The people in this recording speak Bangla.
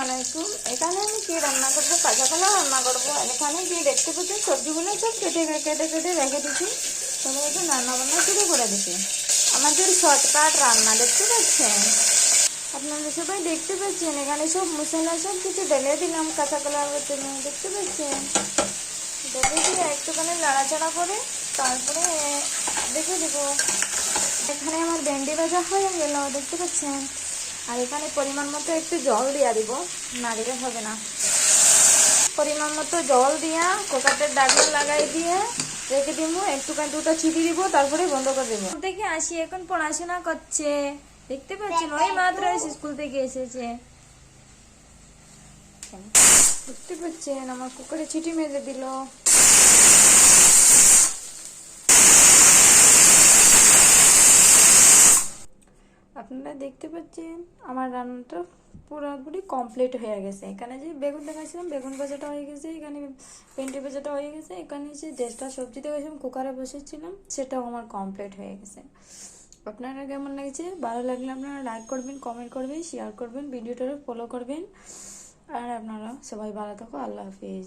আলাইকুম। এখানে আমি কি রান্না করবো, কাঁচা কলা রান্না করবো। আর এখানে কি দেখতে পাচ্ছি সবজিগুলো সব কেটে কেটে কেটে রেখে দিচ্ছি, সবাই একটু রান্না বান্না শুরু করে দিচ্ছি। আমাদের শর্টকাট রান্না দেখতে পাচ্ছেন, আপনারা সবাই দেখতে পাচ্ছেন। এখানে সব মশলা সব কিছু ঢেলে দিলাম কাঁচা কলার ভিতরে, দেখতে পাচ্ছেন। ঢেলে দিয়ে একটুখানি নাড়াচাড়া করে তারপরে দেখে দেবো। এখানে আমার ভেন্ডি ভাজা হয়ে গেল, দেখতে পাচ্ছেন। আর এখানে পরিমাণ মতো একটু জল দিয়া দিব, না দিলে হবে না। পরিমাণ মতো জল দিয়া কুকারের ঢাকনা লাগাই দিয়ে রেখে দিব, একটুখানি দুটো চিটি দিব, তারপরে বন্ধ করে দেবো। থেকে আসি এখন পড়াশোনা করছে, দেখতে পাচ্ছেন। ওই মাত্র স্কুল থেকে এসেছে, দেখতে পাচ্ছেন। আমার কুকারে চিটি মেরে দিল। আপনারা দেখতে পাচ্ছেন আমার রান্নাটা পুরোপুরি কমপ্লিট হয়ে গেছে। এখানে যে বেগুন দেখাচ্ছিলাম, বেগুন ভাজাটা হয়ে গেছে। এখানে ভেন্ডি ভাজাটা হয়ে গেছে। এখানে যে দেশটা সবজি দেখাচ্ছিলাম কুকারে বসেছিলাম, সেটাও আমার কমপ্লিট হয়ে গেছে। আপনারা কেমন লাগছে? ভালো লাগলে আপনারা লাইক করবেন, কমেন্ট করবেন, শেয়ার করবেন, ভিডিওটা ফলো করবেন। আর আপনারা সবাই ভালো থাকো। আল্লাহ হাফিজ।